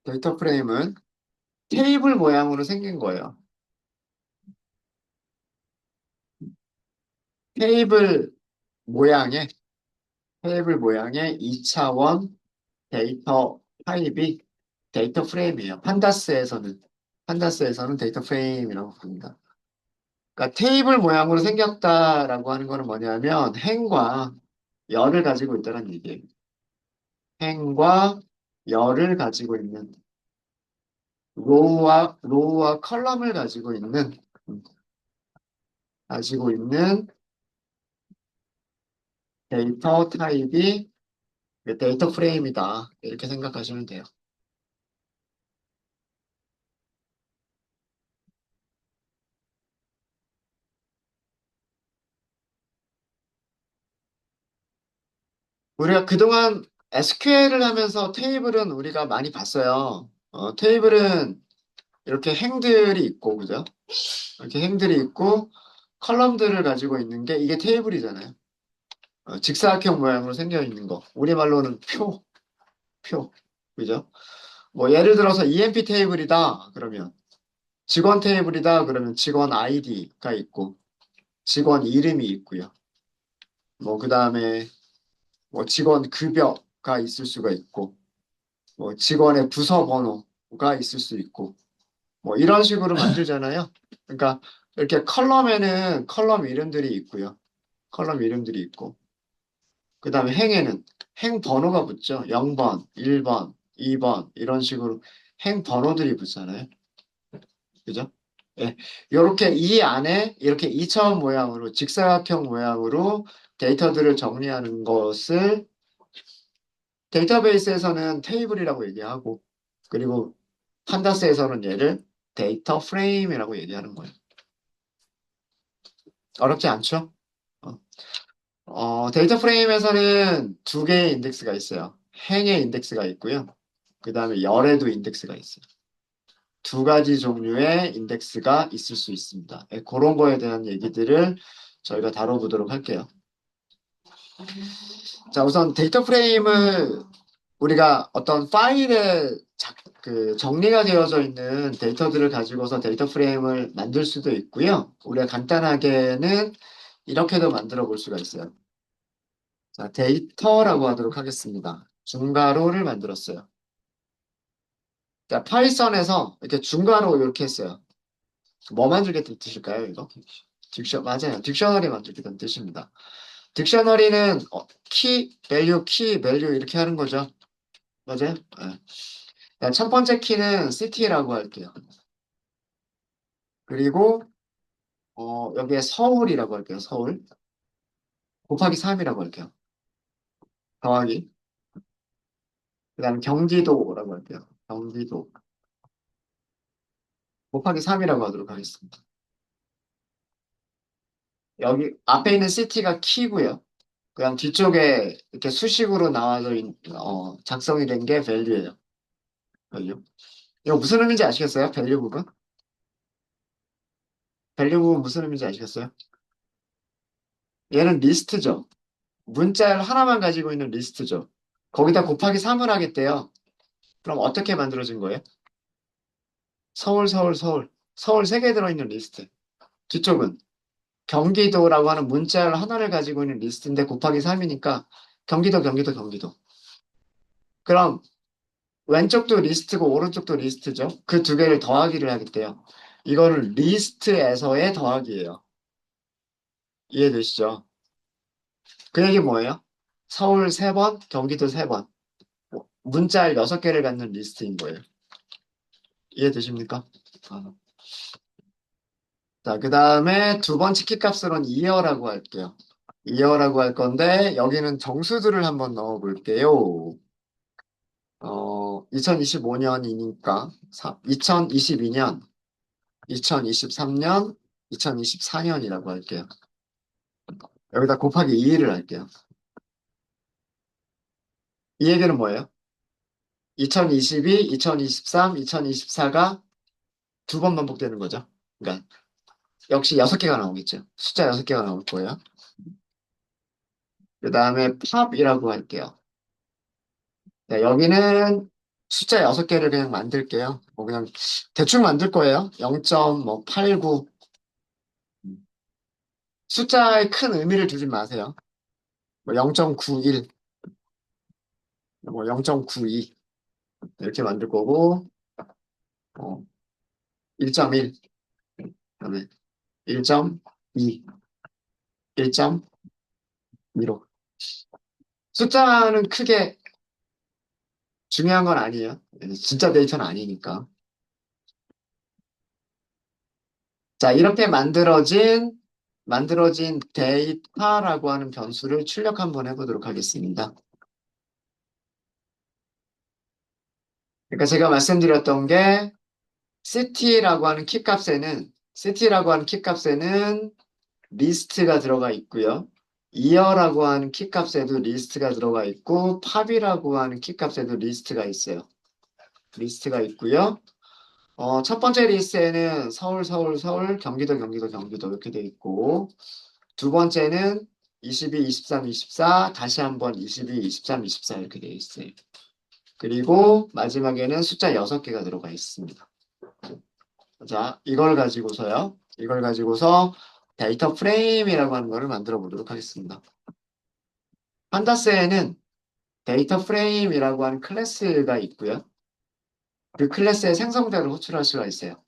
데이터 프레임은 테이블 모양으로 생긴 거예요. 테이블 모양의, 테이블 모양의 2차원 데이터 타입이 데이터 프레임이에요. 판다스에서는 데이터 프레임이라고 부릅니다. 그러니까 테이블 모양으로 생겼다라고 하는 거는 뭐냐면 행과 열을 가지고 있다는 얘기예요. 행과 열을 로우와 컬럼을 가지고 있는 데이터 타입이 데이터 프레임이다. 이렇게 생각하시면 돼요. 우리가 그동안 SQL을 하면서 테이블은 우리가 많이 봤어요. 테이블은 이렇게 행들이 있고, 그죠? 이렇게 행들이 있고, 컬럼들을 가지고 있는 게 이게 테이블이잖아요. 직사각형 모양으로 생겨 있는 거. 우리말로는 표. 그죠? 뭐 예를 들어서 EMP 테이블이다. 그러면 직원 테이블이다. 그러면 직원 아이디가 있고, 직원 이름이 있고요. 뭐 그다음에 뭐 직원 급여가 있을 수가 있고, 뭐 직원의 부서 번호가 있을 수 있고, 뭐 이런 식으로 만들잖아요. 그러니까 이렇게 컬럼에는 컬럼 이름들이 있고요. 컬럼 이름들이 있고, 그 다음에 행에는 행 번호가 붙죠. 0번, 1번, 2번 이런 식으로 행 번호들이 붙잖아요. 그죠? 예. 요렇게 이 안에 이렇게 이차원 모양으로 직사각형 모양으로 데이터들을 정리하는 것을 데이터베이스에서는 테이블이라고 얘기하고, 그리고 판다스에서는 얘를 데이터 프레임이라고 얘기하는 거예요. 어렵지 않죠? 어, 데이터 프레임에서는 두 개의 인덱스가 있어요. 행의 인덱스가 있고요. 그 다음에 열에도 인덱스가 있어요. 두 가지 종류의 인덱스가 있을 수 있습니다. 예, 그런 거에 대한 얘기들을 저희가 다뤄보도록 할게요. 자, 우선 데이터 프레임을 우리가 어떤 파일에 정리가 되어져 있는 데이터들을 가지고서 데이터 프레임을 만들 수도 있고요. 우리가 간단하게는 이렇게도 만들어 볼 수가 있어요. 자, 데이터라고 하도록 하겠습니다. 중괄호를 만들었어요. 자, 파이썬에서 이렇게 중괄호 이렇게 했어요. 뭐 만들겠다는 뜻일까요, 이거? 맞아요. 딕셔너리 만들겠다는 뜻입니다. 딕셔너리는 키, 밸류 이렇게 하는 거죠. 맞아요? 네. 자, 첫 번째 키는 city라고 할게요. 그리고 여기에 서울이라고 할게요. 서울. 곱하기 3이라고 할게요. 더하기. 그다음에 경기도라고 할게요. 경기도. 곱하기 3이라고 하도록 하겠습니다. 여기 앞에 있는 city가 키고요. 그다음 뒤쪽에 이렇게 수식으로 작성이 된 게 value예요. value. 이거 무슨 의미인지 아시겠어요? value 부분? value 부분 무슨 의미인지 아시겠어요? 얘는 리스트죠. 문자를 하나만 가지고 있는 리스트죠. 거기다 곱하기 3을 하겠대요. 그럼 어떻게 만들어진 거예요? 서울, 서울, 서울. 서울 세 개 들어있는 리스트. 뒤쪽은 경기도라고 하는 문자를 하나를 가지고 있는 리스트인데 곱하기 3이니까 경기도, 경기도, 경기도. 그럼 왼쪽도 리스트고 오른쪽도 리스트죠. 그 두 개를 더하기를 하겠대요. 이거는 리스트에서의 더하기예요. 이해되시죠? 그 얘기 뭐예요? 서울 세 번, 경기도 세 번. 문자 6개를 갖는 리스트인 거예요. 이해되십니까? 아. 자, 그 다음에 두 번째 키값으로는 2어라고 할게요. 2어라고 할 건데, 여기는 정수들을 한번 넣어 볼게요. 2025년이니까, 2022년, 2023년, 2024년이라고 할게요. 여기다 곱하기 2를 할게요. 이 얘기는 뭐예요? 2022, 2023, 2024가 두 번 반복되는 거죠. 그러니까, 역시 6개가 나오겠죠. 숫자 6개가 나올 거예요. 그 다음에 팝이라고 할게요. 자, 여기는 숫자 6개를 그냥 만들게요. 뭐 그냥 대충 만들 거예요. 0.89. 숫자에 큰 의미를 두지 마세요. 뭐 0.91, 뭐 0.92 이렇게 만들 거고, 1.1, 그다음에 1.2, 1.15. 숫자는 크게 중요한 건 아니에요. 진짜 데이터는 아니니까. 자, 이렇게 만들어진 데이터라고 하는 변수를 출력 한번 해보도록 하겠습니다. 그러니까 제가 말씀드렸던 게 city라고 하는 키값에는 리스트가 들어가 있고요. 이어라고 하는 키값에도 리스트가 들어가 있고 팝이라고 하는 키값에도 리스트가 있어요. 리스트가 있고요. 첫 번째 리스트에는 서울, 서울, 서울, 경기도, 경기도, 경기도 이렇게 돼 있고 두 번째는 22, 23, 24, 다시 한번 22, 23, 24 이렇게 돼 있어요. 그리고 마지막에는 숫자 6개가 들어가 있습니다. 자, 이걸 가지고서 데이터 프레임이라고 하는 거를 만들어 보도록 하겠습니다. 판다스에는 데이터 프레임이라고 하는 클래스가 있고요. 그 클래스의 생성대로 호출할 수가 있어요.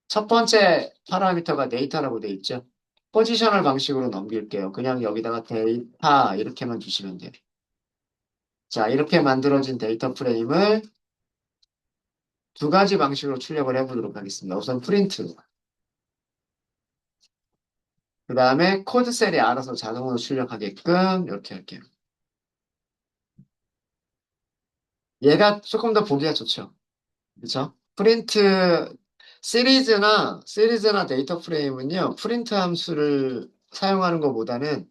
첫 번째 파라미터가 데이터라고 돼 있죠. 포지셔널 방식으로 넘길게요. 그냥 여기다가 데이터 이렇게만 주시면 돼요. 자, 이렇게 만들어진 데이터 프레임을 두 가지 방식으로 출력을 해보도록 하겠습니다. 우선 프린트. 그 다음에 코드 셀이 알아서 자동으로 출력하게끔 이렇게 할게요. 얘가 조금 더 보기가 좋죠. 그렇죠? 프린트 시리즈나 데이터 프레임은요. 프린트 함수를 사용하는 것보다는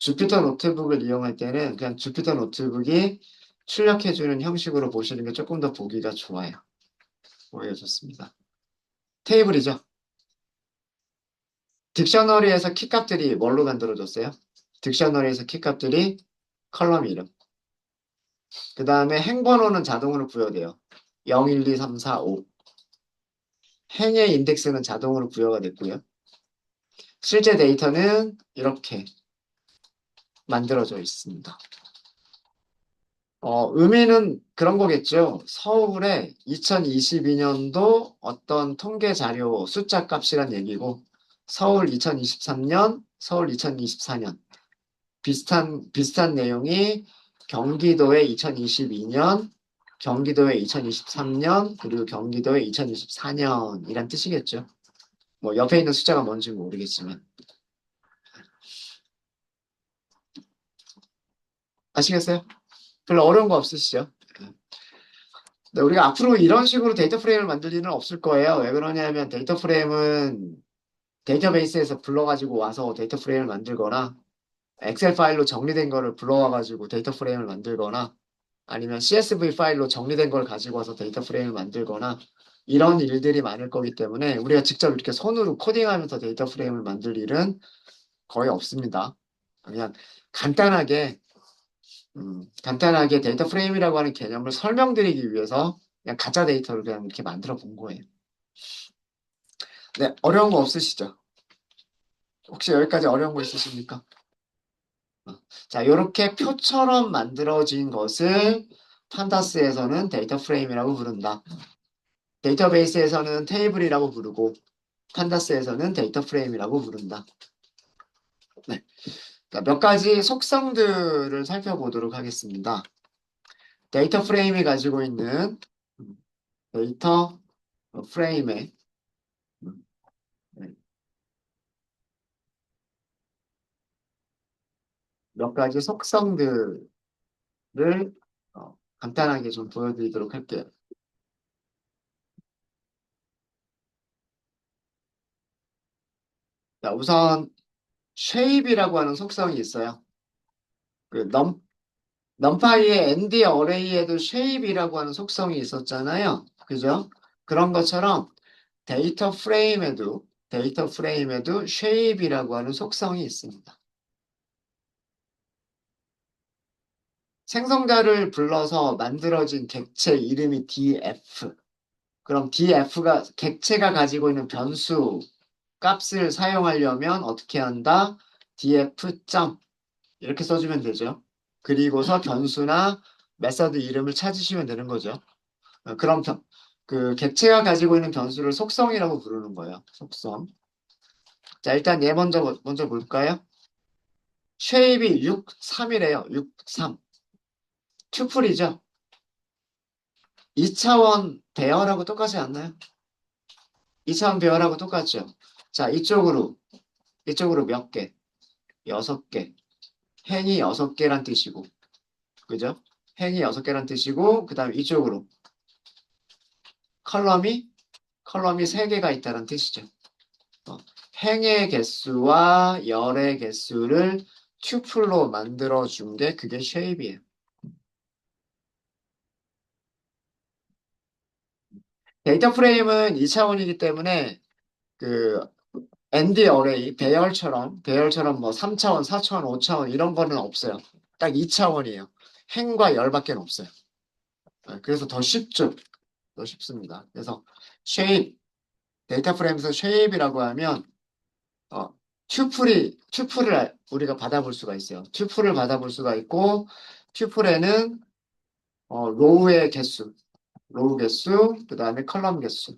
주피터 노트북을 이용할 때는 그냥 주피터 노트북이 출력해주는 형식으로 보시는 게 조금 더 보기가 좋아요. 보기가 좋습니다. 테이블이죠. 딕셔너리에서 키값들이 뭘로 만들어졌어요? 딕셔너리에서 키값들이 컬럼 이름. 그 다음에 행번호는 자동으로 부여돼요. 0, 1, 2, 3, 4, 5. 행의 인덱스는 자동으로 부여가 됐고요. 실제 데이터는 이렇게 만들어져 있습니다. 의미는 그런 거겠죠. 서울의 2022년도 어떤 통계 자료 숫자 값이란 얘기고, 서울 2023년, 서울 2024년. 비슷한 내용이 경기도의 2022년, 경기도의 2023년, 그리고 경기도의 2024년이란 뜻이겠죠. 뭐 옆에 있는 숫자가 뭔지 모르겠지만. 아시겠어요? 별로 어려운 거 없으시죠? 네, 우리가 앞으로 이런 식으로 데이터 프레임을 만들 일은 없을 거예요. 왜 그러냐면 데이터 프레임은 데이터베이스에서 불러가지고 와서 데이터 프레임을 만들거나 엑셀 파일로 정리된 거를 불러와가지고 데이터 프레임을 만들거나 아니면 CSV 파일로 정리된 걸 가지고 와서 데이터 프레임을 만들거나 이런 일들이 많을 거기 때문에 우리가 직접 이렇게 손으로 코딩하면서 데이터 프레임을 만들 일은 거의 없습니다. 그냥 간단하게 간단하게 데이터 프레임이라고 하는 개념을 설명드리기 위해서 그냥 가짜 데이터를 그냥 이렇게 만들어 본 거예요. 네, 어려운 거 없으시죠? 혹시 여기까지 어려운 거 있으십니까? 자, 이렇게 표처럼 만들어진 것을 판다스에서는 데이터 프레임이라고 부른다. 데이터베이스에서는 테이블이라고 부르고 판다스에서는 데이터 프레임이라고 부른다. 네. 자, 몇 가지 속성들을 살펴보도록 하겠습니다. 데이터 프레임이 가지고 있는 데이터 프레임의 네, 몇 가지 속성들을 간단하게 좀 보여드리도록 할게요. 자, 우선 shape이라고 하는 속성이 있어요. 그 넘파이의 ND 어레이에도 shape이라고 하는 속성이 있었잖아요. 그죠? 그런 것처럼 데이터 프레임에도 shape이라고 하는 속성이 있습니다. 생성자를 불러서 만들어진 객체 이름이 df. 그럼 df가 객체가 가지고 있는 변수 값을 사용하려면 어떻게 한다? df 점 이렇게 써주면 되죠. 그리고서 변수나 메서드 이름을 찾으시면 되는 거죠. 그럼 그 객체가 가지고 있는 변수를 속성이라고 부르는 거예요. 속성. 자, 일단 얘 먼저 볼까요? 쉐입이 6, 3이래요. 6, 3. 튜플이죠. 2차원 배열하고 똑같지 않나요? 2차원 배열하고 똑같죠. 자, 이쪽으로 몇 개? 6개. 행이 6개란 뜻이고, 그죠? 행이 6개란 뜻이고, 그 다음에 이쪽으로 컬럼이, 컬럼이 3개가 있다는 뜻이죠. 어, 행의 개수와 열의 개수를 튜플로 만들어준 게 그게 쉐입이에요. 데이터 프레임은 2차원이기 때문에 그 ND 어레이, 배열처럼 뭐 3차원, 4차원, 5차원 이런 거는 없어요. 딱 2차원이에요. 행과 열밖에 없어요. 그래서 더 쉽죠. 더 쉽습니다. 그래서 쉐입, 데이터 프레임에서 쉐입이라고 하면 어, 튜플을 우리가 받아볼 수가 있어요. 튜플을 받아볼 수가 있고 튜플에는 로우 개수, 그 다음에 컬럼 개수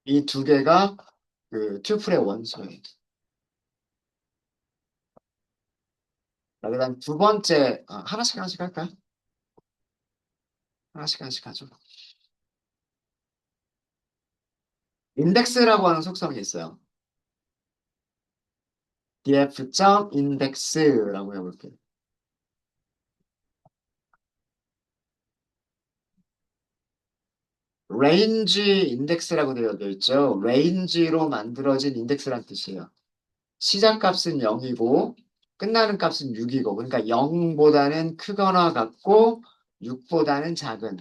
이 두 개가 그 튜플의 원소예요. 자, 그다음 두 번째 하나씩 할까요? 하나씩 하죠. 인덱스라고 하는 속성이 있어요. df.index라고 해볼게요. 레인지 인덱스라고 되어 있죠. 레인지로 만들어진 인덱스란 뜻이에요. 시작값은 0이고 끝나는 값은 6이고 그러니까 0보다는 크거나 같고 6보다는 작은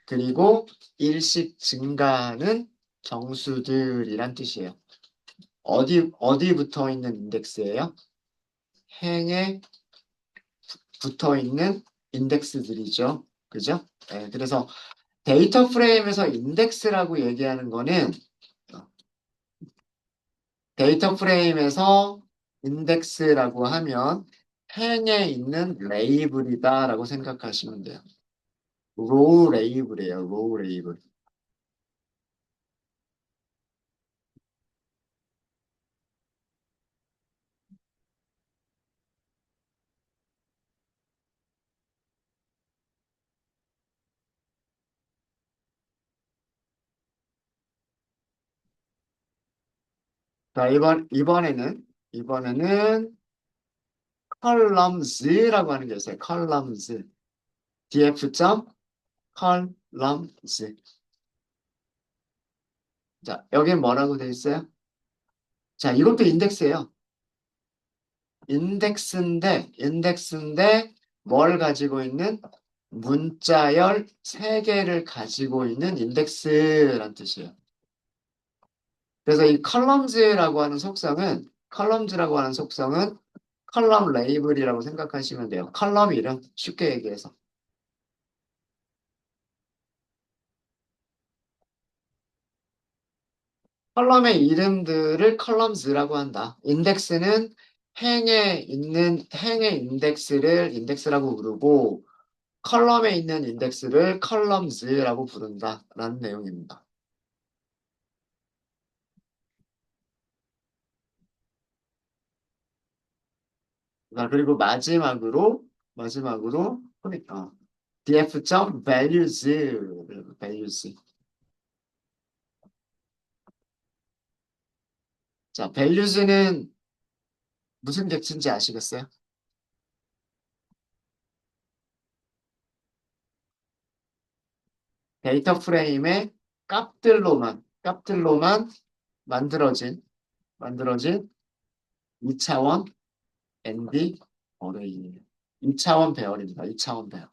그리고 일씩 증가하는 정수들이란 뜻이에요. 어디 붙어 있는 인덱스예요? 행에 붙어 있는 인덱스들이죠. 그죠? 네, 그래서 데이터 프레임에서 인덱스라고 얘기하는 거는 데이터 프레임에서 인덱스라고 하면 행에 있는 레이블이다라고 생각하시면 돼요. 로우 레이블이에요. 로우 레이블. 자, 이번에는 컬럼즈라고 하는 게 있어요. 컬럼즈. df. 컬럼즈. 자, 여긴 뭐라고 돼 있어요? 자, 이것도 인덱스예요. 인덱스인데 뭘 가지고 있는 문자열 3개를 가지고 있는 인덱스란 뜻이에요. 그래서 이 컬럼즈라고 하는 속성은 컬럼 레이블이라고 생각하시면 돼요. 컬럼 이름 쉽게 얘기해서. 컬럼의 이름들을 컬럼즈라고 한다. 인덱스는 행의 인덱스를 인덱스라고 부르고 컬럼에 있는 인덱스를 컬럼즈라고 부른다라는 내용입니다. 자, 그리고 마지막으로 df.values. 자, values는 무슨 객체인지 아시겠어요? 데이터 프레임의 값들로만 만들어진 만들어진 2차원 ND 어레이예요. 2차원 배열입니다. 2차원 배열.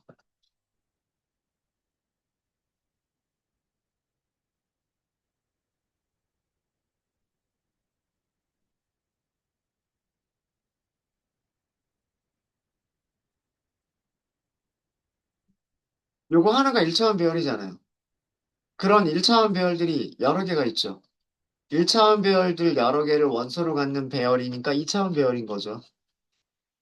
요거 하나가 1차원 배열이잖아요. 그런 1차원 배열들이 여러 개가 있죠. 1차원 배열들 여러 개를 원소로 갖는 배열이니까 2차원 배열인 거죠.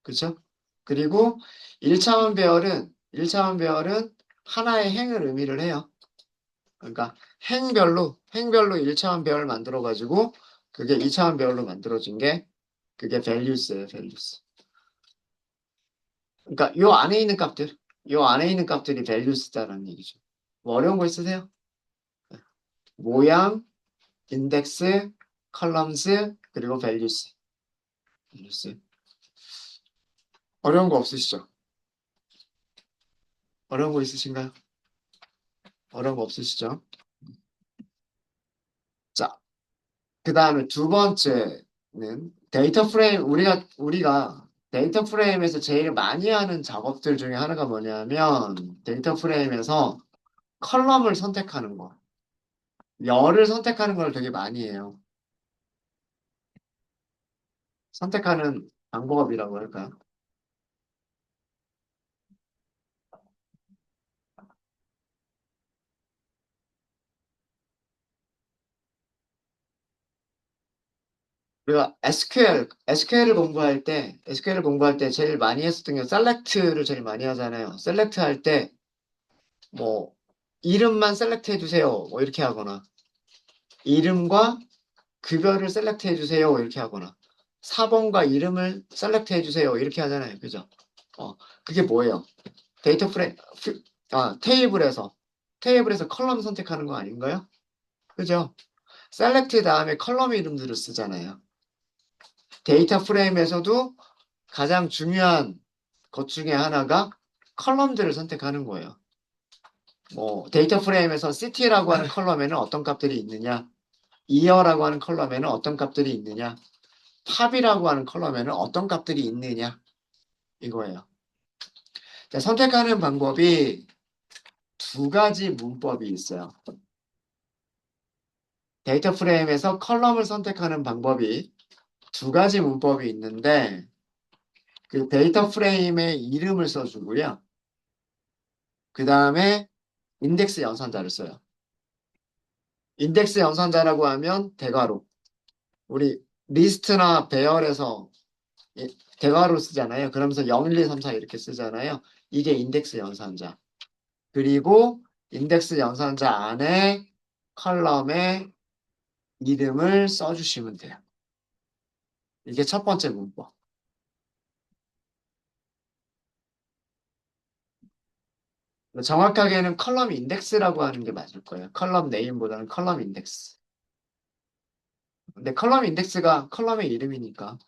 그쵸? 그리고 1차원 배열은 하나의 행을 의미를 해요. 그러니까 행별로 1차원 배열 만들어가지고 그게 2차원 배열로 만들어진 게 그게 values예요, values. 그러니까 요 안에 있는 값들이 values다라는 얘기죠. 뭐 어려운 거 있으세요? 모양, 인덱스, 컬럼스, 그리고 values. values. 어려운 거 없으시죠? 어려운 거 있으신가요? 어려운 거 없으시죠? 자, 그 다음에 두 번째는 데이터 프레임, 우리가 데이터 프레임에서 제일 많이 하는 작업들 중에 하나가 뭐냐면 데이터 프레임에서 컬럼을 선택하는 거. 열을 선택하는 걸 되게 많이 해요. 선택하는 방법이라고 할까요? 우리가 SQL을 공부할 때 제일 많이 했었던 게 셀렉트를 제일 많이 하잖아요. 셀렉트 할 때 뭐 이름만 셀렉트 해주세요. 뭐 이렇게 하거나 이름과 급여를 셀렉트 해주세요. 이렇게 하거나 4번과 이름을 셀렉트 해주세요. 이렇게 하잖아요. 그죠? 어, 그게 뭐예요? 데이터 프레임, 테이블에서 컬럼 선택하는 거 아닌가요? 그죠? 셀렉트 다음에 컬럼 이름들을 쓰잖아요. 데이터 프레임에서도 가장 중요한 것 중에 하나가 컬럼들을 선택하는 거예요. 뭐 데이터 프레임에서 city라고 하는 컬럼에는 어떤 값들이 있느냐, year라고 하는 컬럼에는 어떤 값들이 있느냐, 팝이라고 하는 컬럼에는 어떤 값들이 있느냐 이거예요. 자, 선택하는 방법이 두 가지 문법이 있어요. 데이터 프레임에서 컬럼을 선택하는 방법이 두 가지 문법이 있는데 그 데이터 프레임의 이름을 써주고요. 그 다음에 인덱스 연산자를 써요. 인덱스 연산자라고 하면 대괄호. 우리 리스트나 배열에서 대괄호 쓰잖아요. 그러면서 0, 1, 2, 3, 4 이렇게 쓰잖아요. 이게 인덱스 연산자. 그리고 인덱스 연산자 안에 컬럼에 이름을 써주시면 돼요. 이게 첫 번째 문법. 정확하게는 컬럼 인덱스라고 하는 게 맞을 거예요. 컬럼 네임보다는 컬럼 인덱스. 근데 컬럼 인덱스가 컬럼의 이름이니까.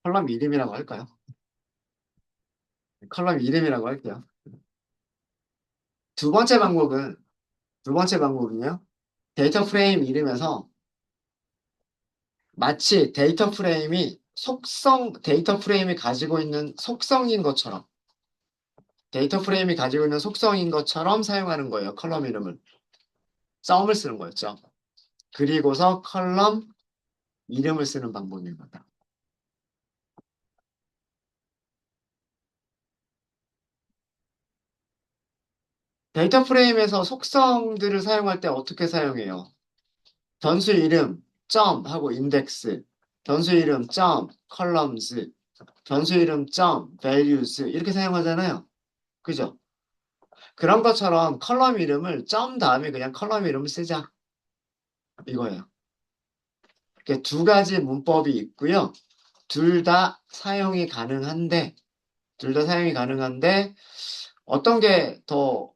컬럼 이름이라고 할까요? 컬럼 이름이라고 할게요. 두 번째 방법은, 두 번째 방법은요. 데이터 프레임 이름에서 마치 데이터 프레임이 가지고 있는 속성인 것처럼, 데이터 프레임이 가지고 있는 속성인 것처럼 사용하는 거예요. 컬럼 이름을. 썸을 쓰는 거였죠. 그리고서 컬럼 이름을 쓰는 방법입니다. 데이터 프레임에서 속성들을 사용할 때 어떻게 사용해요? 변수 이름, 점 하고 인덱스, 변수 이름, 점, 컬럼스, 변수 이름, 점, values 이렇게 사용하잖아요. 그죠? 그런 것처럼 컬럼 이름을 점 다음에 그냥 컬럼 이름을 쓰자. 이거예요. 이렇게 두 가지 문법이 있고요. 둘 다 사용이 가능한데, 둘 다 사용이 가능한데, 어떤 게 더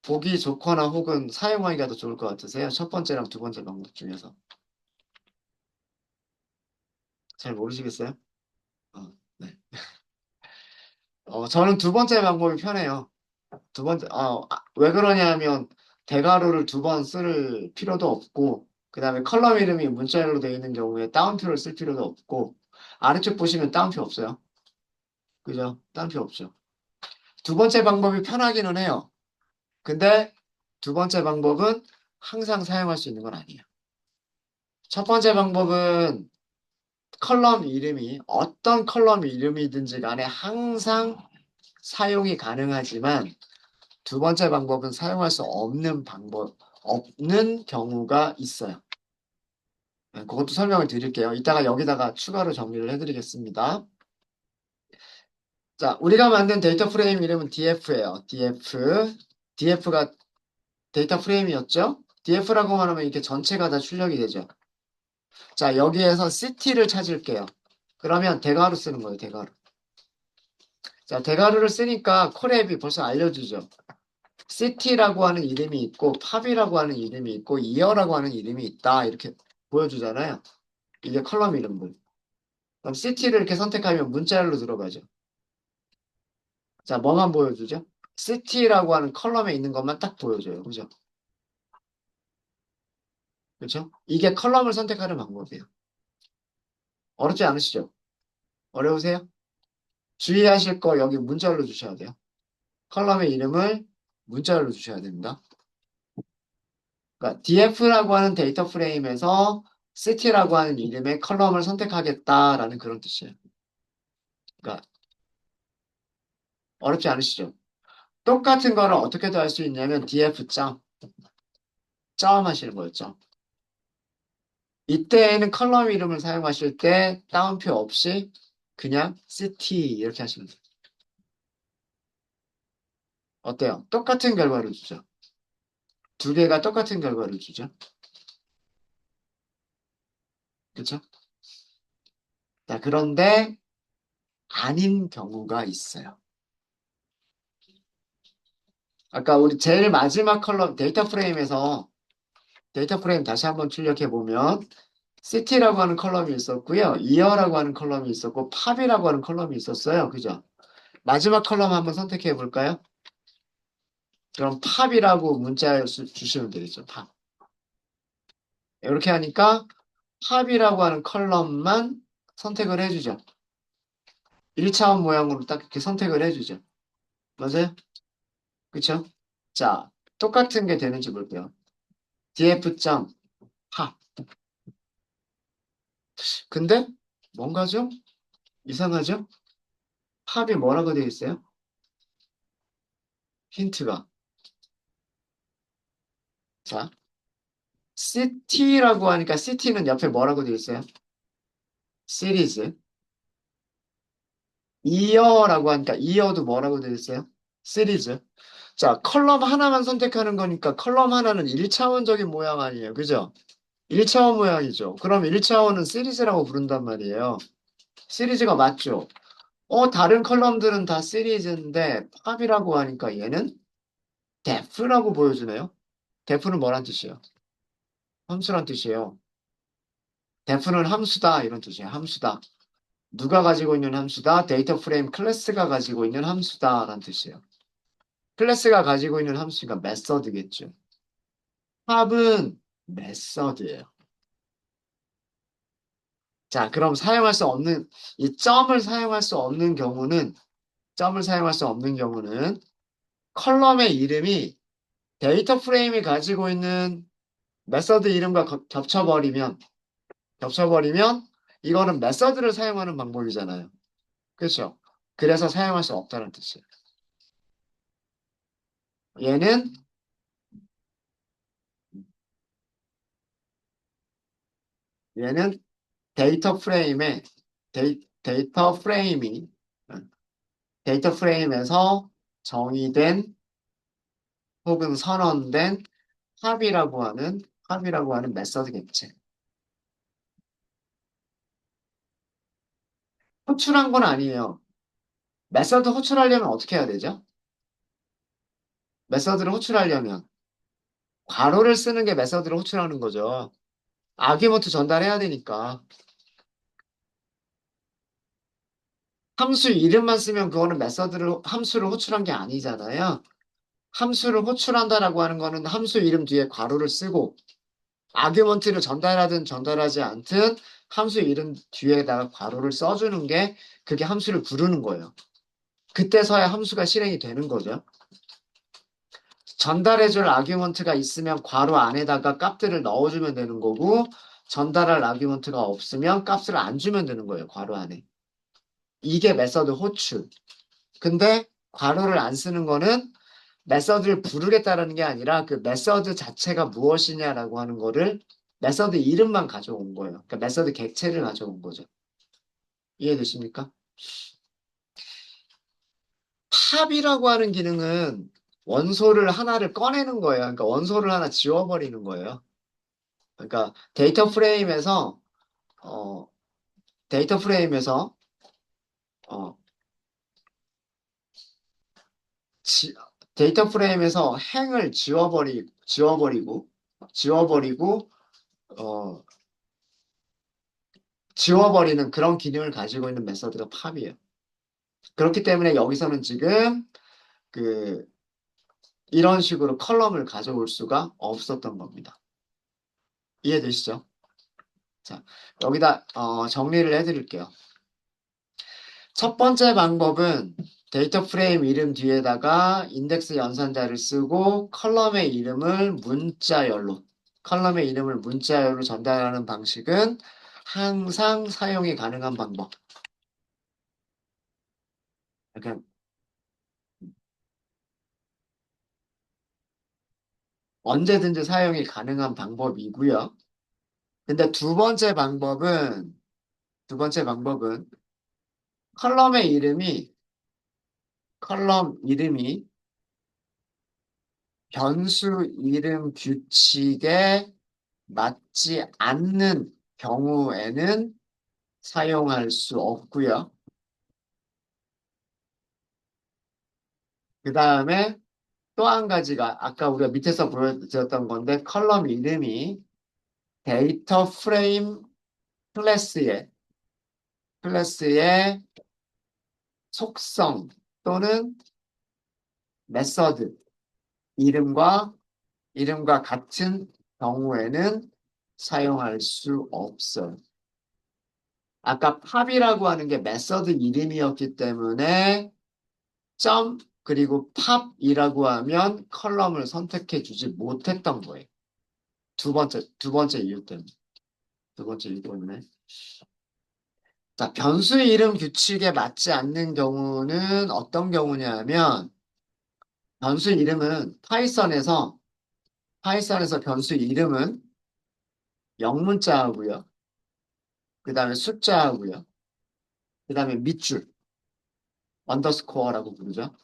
보기 좋거나 혹은 사용하기가 더 좋을 것 같으세요? 첫 번째랑 두 번째 방법 중에서. 잘 모르시겠어요? 네. 저는 두 번째 방법이 편해요. 왜 그러냐면, 대괄호를 두 번 쓸 필요도 없고, 그 다음에 컬럼 이름이 문자열로 되어 있는 경우에 따옴표를 쓸 필요도 없고, 아래쪽 보시면 따옴표 없어요. 그죠? 따옴표 없죠. 두 번째 방법이 편하기는 해요. 근데 두 번째 방법은 항상 사용할 수 있는 건 아니에요. 첫 번째 방법은 컬럼 이름이 어떤 컬럼 이름이든지 간에 항상 사용이 가능하지만 두 번째 방법은 사용할 수 없는 경우가 있어요. 네, 그것도 설명을 드릴게요. 이따가 여기다가 추가로 정리를 해드리겠습니다. 자, 우리가 만든 데이터 프레임 이름은 DF예요. DF. DF가 데이터 프레임이었죠? DF라고만 하면 이렇게 전체가 다 출력이 되죠. 자, 여기에서 city를 찾을게요. 그러면 대괄호 쓰는 거예요, 대괄호. 자, 대괄호를 쓰니까 콜앱이 벌써 알려주죠. city라고 하는 이름이 있고, 팝이라고 하는 이름이 있고, 이어라고 하는 이름이 있다. 이렇게 보여주잖아요. 이게 컬럼 이름들. 그럼 city를 이렇게 선택하면 문자열로 들어가죠. 자, 뭐만 보여주죠? city라고 하는 컬럼에 있는 것만 딱 보여줘요. 그죠? 그렇죠? 이게 컬럼을 선택하는 방법이에요. 어렵지 않으시죠? 어려우세요? 주의하실 거 여기 문자열로 주셔야 돼요. 컬럼의 이름을 문자열로 주셔야 됩니다. 그러니까 df라고 하는 데이터 프레임에서 city라고 하는 이름의 컬럼을 선택하겠다라는 그런 뜻이에요. 그러니까 어렵지 않으시죠? 똑같은 거를 어떻게도 할 수 있냐면 df 점 하시는 거였죠. 이때에는 컬럼 이름을 사용하실 때 따옴표 없이 그냥 city 이렇게 하시면 돼요. 어때요? 똑같은 결과를 주죠. 두 개가 똑같은 결과를 주죠. 그렇죠? 자, 그런데 아닌 경우가 있어요. 아까 우리 제일 마지막 컬럼 데이터 프레임 다시 한번 출력해 보면 city라고 하는 컬럼이 있었고요. 이어라고 하는 컬럼이 있었고 팝이라고 하는 컬럼이 있었어요. 그죠? 마지막 컬럼 한번 선택해 볼까요? 그럼 팝이라고 문자 주시면 되겠죠. 팝. 이렇게 하니까 팝이라고 하는 컬럼만 선택을 해주죠. 1차원 모양으로 딱 이렇게 선택을 해주죠. 맞아요? 그쵸? 자, 똑같은 게 되는지 볼게요. df.팝. 근데 뭔가 좀 이상하죠? 팝이 뭐라고 되어 있어요? 힌트가. 자, city라고 하니까 city는 옆에 뭐라고 되어 있어요? 시리즈. 이어라고 하니까 이어도 뭐라고 되어 있어요? 시리즈. 자, 컬럼 하나만 선택하는 거니까 컬럼 하나는 1차원적인 모양 아니에요. 그죠? 1차원 모양이죠. 그럼 1차원은 시리즈라고 부른단 말이에요. 시리즈가 맞죠? 다른 컬럼들은 다 시리즈인데 팝이라고 하니까 얘는 데프라고 보여주네요. 데프는 뭐란 뜻이에요? 함수란 뜻이에요. 데프는 함수다 이런 뜻이에요. 함수다. 누가 가지고 있는 함수다? 데이터 프레임 클래스가 가지고 있는 함수다라는 뜻이에요. 클래스가 가지고 있는 함수가 메서드겠죠. 팝은 메서드예요. 자, 그럼 이 점을 사용할 수 없는 경우는 컬럼의 이름이 데이터 프레임이 가지고 있는 메서드 이름과 겹쳐버리면 이거는 메서드를 사용하는 방법이잖아요. 그렇죠? 그래서 사용할 수 없다는 뜻이에요. 얘는 얘는 데이터 프레임에 데이터 프레임이 데이터 프레임에서 정의된 혹은 선언된 합이라고 하는 메서드 객체. 호출한 건 아니에요. 메서드 호출하려면 어떻게 해야 되죠? 메서드를 호출하려면 괄호를 쓰는 게 메서드를 호출하는 거죠. 아규먼트 전달해야 되니까. 함수 이름만 쓰면 그거는 함수를 호출한 게 아니잖아요. 함수를 호출한다라고 하는 거는 함수 이름 뒤에 괄호를 쓰고 아규먼트를 전달하든 전달하지 않든 함수 이름 뒤에다가 괄호를 써주는 게 그게 함수를 부르는 거예요. 그때서야 함수가 실행이 되는 거죠. 전달해줄 아규먼트가 있으면 괄호 안에다가 값들을 넣어주면 되는 거고, 전달할 아규먼트가 없으면 값을 안 주면 되는 거예요, 괄호 안에. 이게 메서드 호출. 근데 괄호를 안 쓰는 거는 메서드를 부르겠다라는 게 아니라 그 메서드 자체가 무엇이냐라고 하는 거를 메서드 이름만 가져온 거예요. 그러니까 메서드 객체를 가져온 거죠. 이해되십니까? 팝이라고 하는 기능은 원소를 하나를 꺼내는 거예요. 그러니까 원소를 하나 지워버리는 거예요. 그러니까 어, 데이터 프레임에서 어, 지- 데이터 프레임에서 행을 지워버리고 어, 지워버리는 그런 기능을 가지고 있는 메서드가 팝이에요. 그렇기 때문에 여기서는 지금 그 이런 식으로 컬럼을 가져올 수가 없었던 겁니다. 이해되시죠? 자, 여기다 정리를 해드릴게요. 첫 번째 방법은 데이터 프레임 이름 뒤에다가 인덱스 연산자를 쓰고 컬럼의 이름을 문자열로 전달하는 방식은 항상 사용이 가능한 방법. 그러니까 언제든지 사용이 가능한 방법이고요. 근데 두 번째 방법은 컬럼의 이름이 컬럼 이름이 변수 이름 규칙에 맞지 않는 경우에는 사용할 수 없고요. 그 다음에 또 한 가지가 아까 우리가 밑에서 보여드렸던 건데 컬럼 이름이 데이터 프레임 클래스의 속성 또는 메서드 이름과 같은 경우에는 사용할 수 없어요. 아까 팝이라고 하는 게 메서드 이름이었기 때문에 점 그리고 팝이라고 하면 컬럼을 선택해 주지 못했던 거예요. 두 번째 이유 때문에. 두 번째 이유 때문에. 자, 변수 이름 규칙에 맞지 않는 경우는 어떤 경우냐면 변수 이름은 파이썬에서 변수 이름은 영문자하고요. 그 다음에 숫자하고요. 그 다음에 밑줄, 언더스코어라고 부르죠.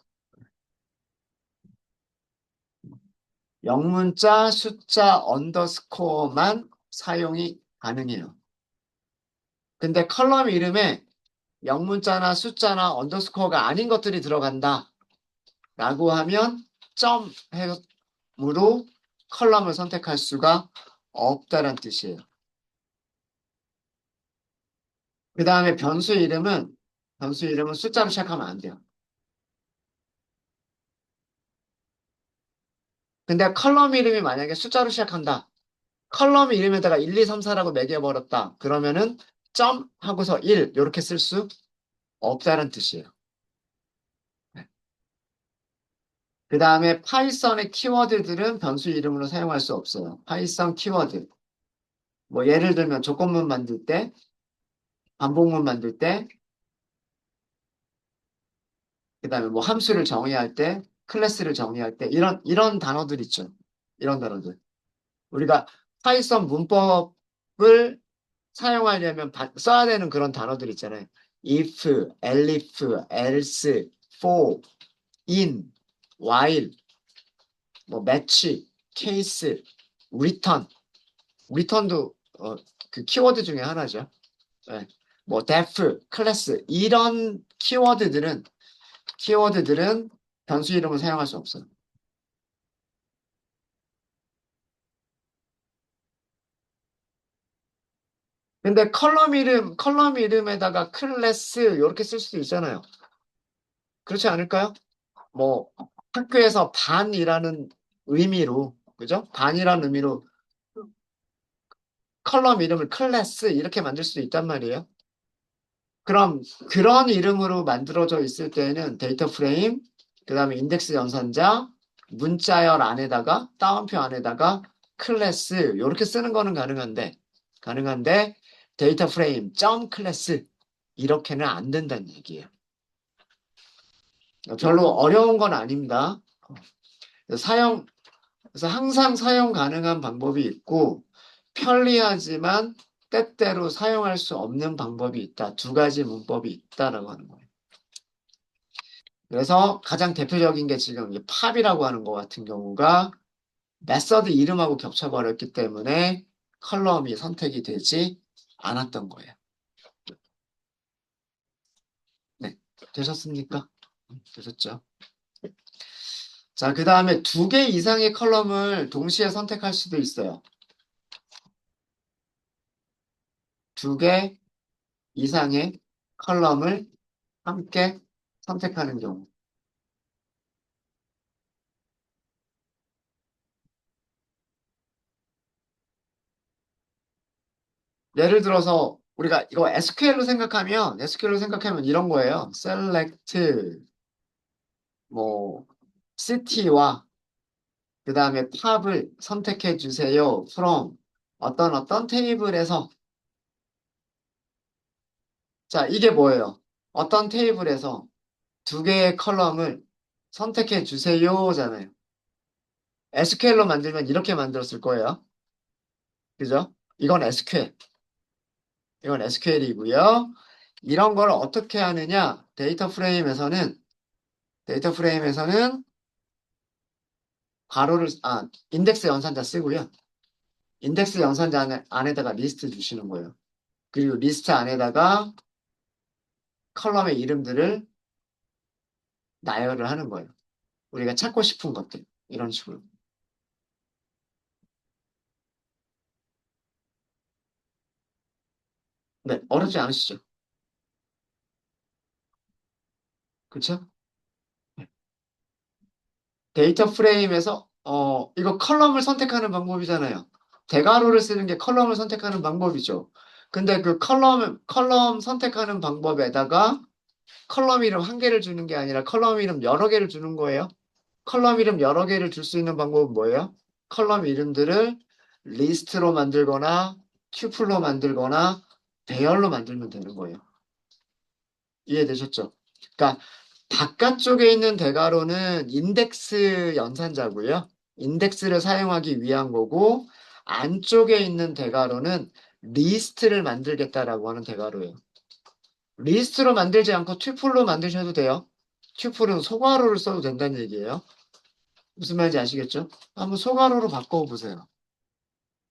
영문자, 숫자, 언더스코어만 사용이 가능해요. 근데 컬럼 이름에 영문자나 숫자나 언더스코어가 아닌 것들이 들어간다. 라고 하면 점 으로 컬럼을 선택할 수가 없다는 뜻이에요. 그 다음에 변수 이름은 숫자로 시작하면 안 돼요. 근데 컬럼 이름이 만약에 숫자로 시작한다. 컬럼 이름에다가 1, 2, 3, 4라고 매겨버렸다. 그러면은 점 하고서 1 이렇게 쓸 수 없다는 뜻이에요. 그 다음에 파이썬의 키워드들은 변수 이름으로 사용할 수 없어요. 파이썬 키워드. 뭐 예를 들면 조건문 만들 때, 반복문 만들 때, 그 다음에 뭐 함수를 정의할 때, 클래스를 정의할 때, 이런 단어들 있죠. 이런 단어들. 우리가 파이썬 문법을 사용하려면 써야 되는 그런 단어들 있잖아요. if, elif, else, for, in, while, 뭐 match, case, return. return도 그 키워드 중에 하나죠. 네. 뭐 def, class 이런 키워드들은 변수 이름을 사용할 수 없어요. 근데 컬럼 이름에다가 클래스 이렇게 쓸 수도 있잖아요. 그렇지 않을까요? 뭐 학교에서 반이라는 의미로 그죠? 반이라는 의미로 컬럼 이름을 클래스 이렇게 만들 수도 있단 말이에요. 그럼 그런 이름으로 만들어져 있을 때는 데이터 프레임, 그다음에 인덱스 연산자, 문자열 안에다가 따옴표 안에다가 클래스 이렇게 쓰는 거는 가능한데 데이터 프레임 점 클래스 이렇게는 안 된다는 얘기예요. 별로 어려운 건 아닙니다. 사용 그래서 항상 사용 가능한 방법이 있고 편리하지만 때때로 사용할 수 없는 방법이 있다. 두 가지 문법이 있다라고 하는 거예요. 그래서 가장 대표적인 게 지금 이 팝이라고 하는 것 같은 경우가 메서드 이름하고 겹쳐버렸기 때문에 컬럼이 선택이 되지 않았던 거예요. 네, 되셨습니까? 되셨죠? 자, 그 다음에 두 개 이상의 컬럼을 동시에 선택할 수도 있어요. 두 개 이상의 컬럼을 함께 선택하는 경우. 예를 들어서 우리가 이거 SQL로 생각하면 이런 거예요. select 뭐 city와 그 다음에 팝을 선택해 주세요. from 어떤 테이블에서 자 이게 뭐예요? 어떤 테이블에서 두 개의 컬럼을 선택해 주세요잖아요. SQL로 만들면 이렇게 만들었을 거예요. 그죠? 이건 SQL이고요. 이런 걸 어떻게 하느냐? 데이터 프레임에서는 인덱스 연산자 쓰고요. 인덱스 연산자 안에다가 리스트 주시는 거예요. 그리고 리스트 안에다가 컬럼의 이름들을 나열을 하는 거예요. 우리가 찾고 싶은 것들. 이런 식으로. 네, 어렵지 않으시죠? 그쵸? 데이터 프레임에서, 이거 컬럼을 선택하는 방법이잖아요. 대괄호를 쓰는 게 컬럼을 선택하는 방법이죠. 근데 그 컬럼 선택하는 방법에다가 컬럼 이름 한 개를 주는 게 아니라 컬럼 이름 여러 개를 주는 거예요. 컬럼 이름 여러 개를 줄 수 있는 방법은 뭐예요? 컬럼 이름들을 리스트로 만들거나 튜플로 만들거나 배열로 만들면 되는 거예요. 이해되셨죠? 그러니까 바깥쪽에 있는 대괄호는 인덱스 연산자고요. 인덱스를 사용하기 위한 거고 안쪽에 있는 대괄호는 리스트를 만들겠다라고 하는 대괄호예요. 리스트로 만들지 않고 튜플로 만드셔도 돼요. 튜플은 소괄호를 써도 된다는 얘기예요. 무슨 말인지 아시겠죠? 한번 소괄호로 바꿔보세요.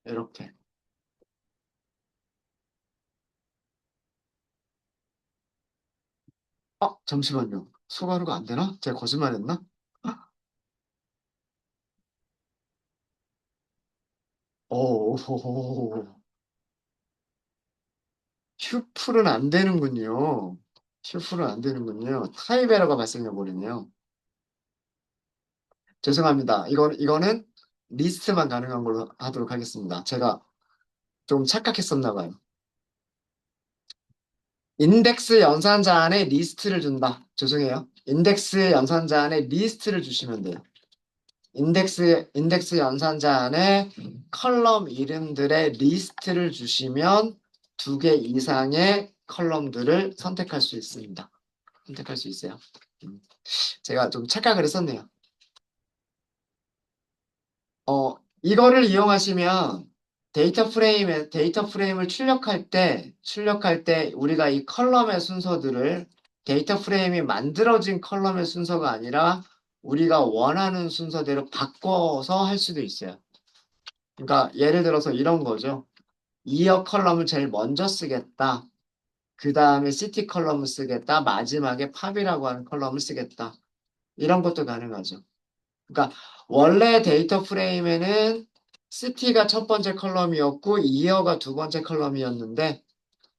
이렇게. 잠시만요. 소괄호가 안 되나? 제가 거짓말했나? 오, 튜플은 안 되는군요. 튜플은 안 되는군요. 타입 에러가 발생해 버리네요. 죄송합니다. 이거는 리스트만 가능한 걸로 하도록 하겠습니다. 제가 좀 착각했었나 봐요. 인덱스 연산자 안에 리스트를 준다. 죄송해요. 인덱스 연산자 안에 리스트를 주시면 돼요. 인덱스 연산자 안에 컬럼 이름들의 리스트를 주시면 두 개 이상의 컬럼들을 선택할 수 있습니다. 선택할 수 있어요. 음, 제가 좀 착각을 했었네요. 이거를 이용하시면 데이터 프레임을 출력할 때 우리가 이 컬럼의 순서들을 데이터 프레임이 만들어진 컬럼의 순서가 아니라 우리가 원하는 순서대로 바꿔서 할 수도 있어요. 그러니까 예를 들어서 이런 거죠. 이어 컬럼을 제일 먼저 쓰겠다. 그 다음에 시티 컬럼을 쓰겠다. 마지막에 팝이라고 하는 컬럼을 쓰겠다. 이런 것도 가능하죠. 그러니까 원래 데이터 프레임에는 시티가 첫 번째 컬럼이었고 이어가 두 번째 컬럼이었는데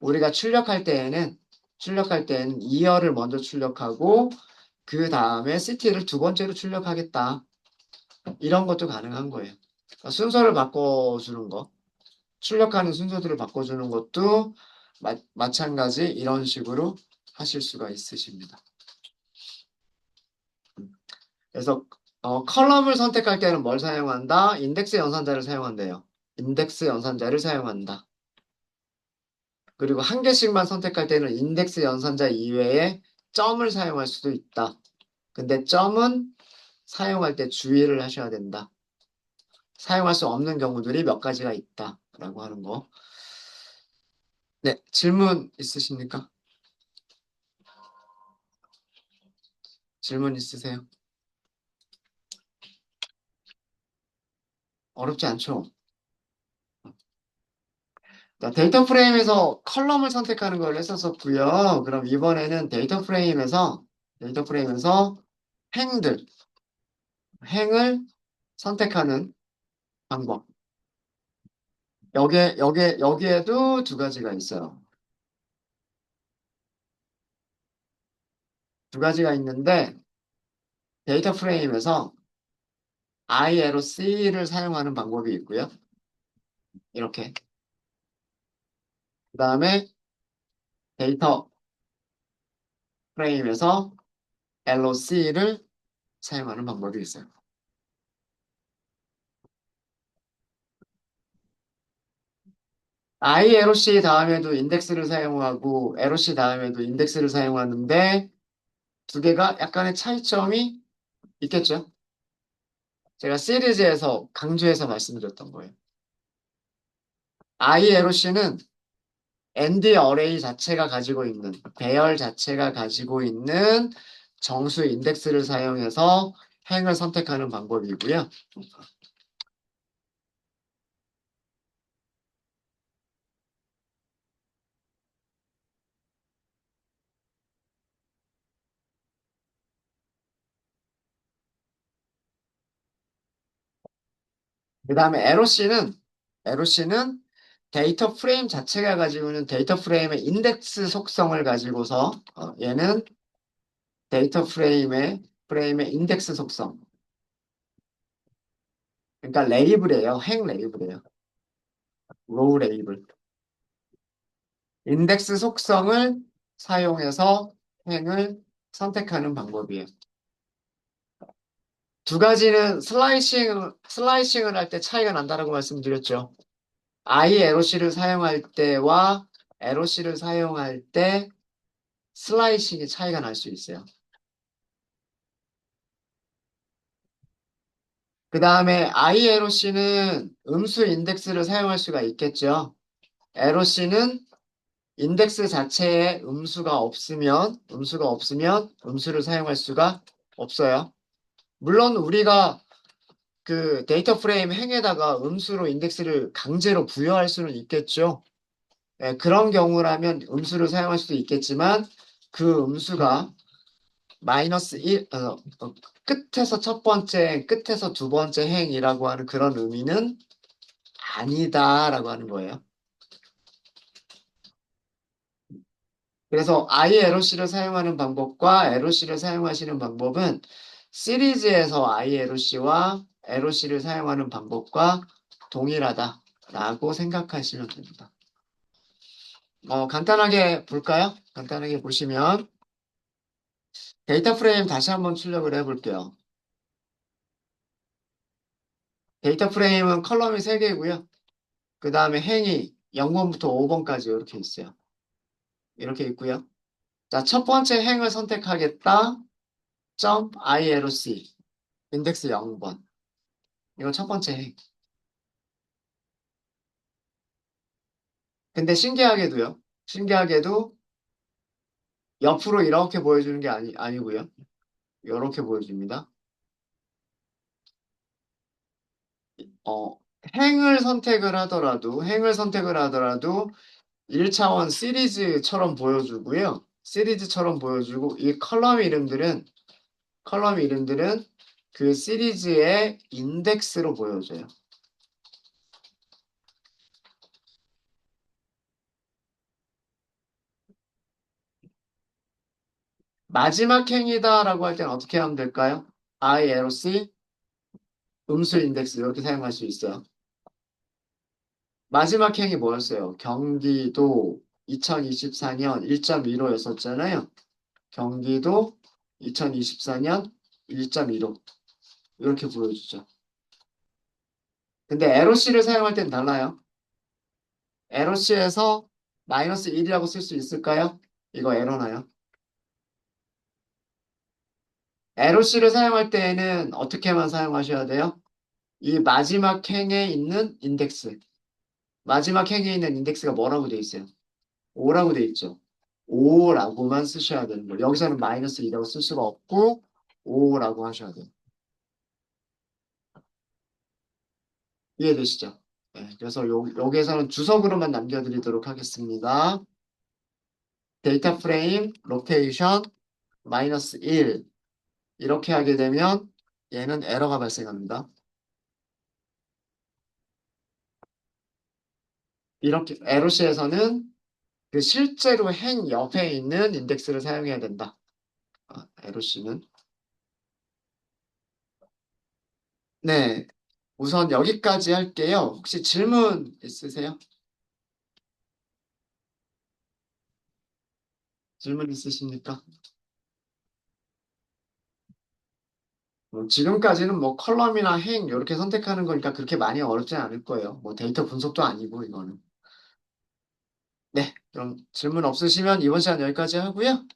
우리가 출력할 때에는 이어를 먼저 출력하고 그 다음에 시티를 두 번째로 출력하겠다. 이런 것도 가능한 거예요. 그러니까 순서를 바꿔주는 거, 출력하는 순서들을 바꿔주는 것도 마찬가지 이런 식으로 하실 수가 있으십니다. 그래서 컬럼을 선택할 때는 뭘 사용한다? 인덱스 연산자를 사용한대요. 인덱스 연산자를 사용한다. 그리고 한 개씩만 선택할 때는 인덱스 연산자 이외에 점을 사용할 수도 있다. 근데 점은 사용할 때 주의를 하셔야 된다. 사용할 수 없는 경우들이 몇 가지가 있다. 라고 하는 거. 네, 질문 있으십니까? 질문 있으세요? 어렵지 않죠? 자, 데이터 프레임에서 컬럼을 선택하는 걸 했었었고요. 그럼 이번에는 데이터 프레임에서 행들, 행을 선택하는 방법. 여기에도 두 가지가 있어요. 두 가지가 있는데, 데이터 프레임에서 ILOC를 사용하는 방법이 있고요. 이렇게. 그 다음에 데이터 프레임에서 LOC를 사용하는 방법이 있어요. ILOC 다음에도 인덱스를 사용하고, LOC 다음에도 인덱스를 사용하는데, 두 개가 약간의 차이점이 있겠죠? 제가 시리즈에서 강조해서 말씀드렸던 거예요. ILOC는 ND 어레이 자체가 가지고 있는, 배열 자체가 가지고 있는 정수 인덱스를 사용해서 행을 선택하는 방법이고요. 그 다음에 LOC는 데이터 프레임 자체가 가지고 있는 데이터 프레임의 인덱스 속성을 가지고서 얘는 데이터 프레임의 인덱스 속성. 그러니까 레이블이에요. 행 레이블이에요. 로우 레이블. 인덱스 속성을 사용해서 행을 선택하는 방법이에요. 두 가지는 슬라이싱을 할 때 차이가 난다라고 말씀드렸죠. ILOC를 사용할 때와 LOC를 사용할 때 슬라이싱이 차이가 날 수 있어요. 그 다음에 ILOC는 음수 인덱스를 사용할 수가 있겠죠. LOC는 인덱스 자체에 음수가 없으면 음수를 사용할 수가 없어요. 물론 우리가 그 데이터 프레임 행에다가 음수로 인덱스를 강제로 부여할 수는 있겠죠. 예, 그런 경우라면 음수를 사용할 수도 있겠지만 그 음수가 마이너스 1, 끝에서 첫 번째, 끝에서 두 번째 행이라고 하는 그런 의미는 아니다라고 하는 거예요. 그래서 ILOC를 사용하는 방법과 LOC를 사용하시는 방법은 시리즈에서 ILOC와 LOC를 사용하는 방법과 동일하다라고 생각하시면 됩니다. 간단하게 볼까요? 간단하게 보시면 데이터 프레임 다시 한번 출력을 해볼게요. 데이터 프레임은 컬럼이 3개고요. 그 다음에 행이 0번부터 5번까지 이렇게 있어요. 이렇게 있고요. 자, 첫 번째 행을 선택하겠다. .ILOC 인덱스 0번. 이거 첫 번째 행. 근데 신기하게도 옆으로 이렇게 보여주는 게 아니고요. 이렇게 보여줍니다. 어, 행을 선택을 하더라도 1차원 시리즈처럼 보여주고요. 시리즈처럼 보여주고 이 컬럼 이름들은 그 시리즈의 인덱스로 보여줘요. 마지막 행이다라고 할 때는 어떻게 하면 될까요? ILC 음수 인덱스 이렇게 사용할 수 있어요. 마지막 행이 뭐였어요? 경기도 2024년 1.15였었잖아요. 경기도 2024년 1.15. 이렇게 보여주죠. 근데 LOC를 사용할 때는 달라요. LOC에서 마이너스 1이라고 쓸 수 있을까요? 이거 에러나요? LOC를 사용할 때에는 어떻게만 사용하셔야 돼요? 이 마지막 행에 있는 인덱스. 마지막 행에 있는 인덱스가 뭐라고 돼 있어요? 5라고 돼 있죠. 5라고만 쓰셔야 되는 거예요. 여기서는 마이너스 2라고 쓸 수가 없고 5라고 하셔야 돼요. 이해되시죠? 네, 그래서 여기에서는 주석으로만 남겨드리도록 하겠습니다. 데이터 프레임, 로테이션, 마이너스 1. 이렇게 하게 되면 얘는 에러가 발생합니다. 이렇게 LOC에서는 그 실제로 행 옆에 있는 인덱스를 사용해야 된다. LOC는. 네. 우선 여기까지 할게요. 혹시 질문 있으세요? 질문 있으십니까? 지금까지는 뭐 컬럼이나 행 이렇게 선택하는 거니까 그렇게 많이 어렵진 않을 거예요. 뭐 데이터 분석도 아니고 이거는. 네. 그럼 질문 없으시면 이번 시간 여기까지 하고요.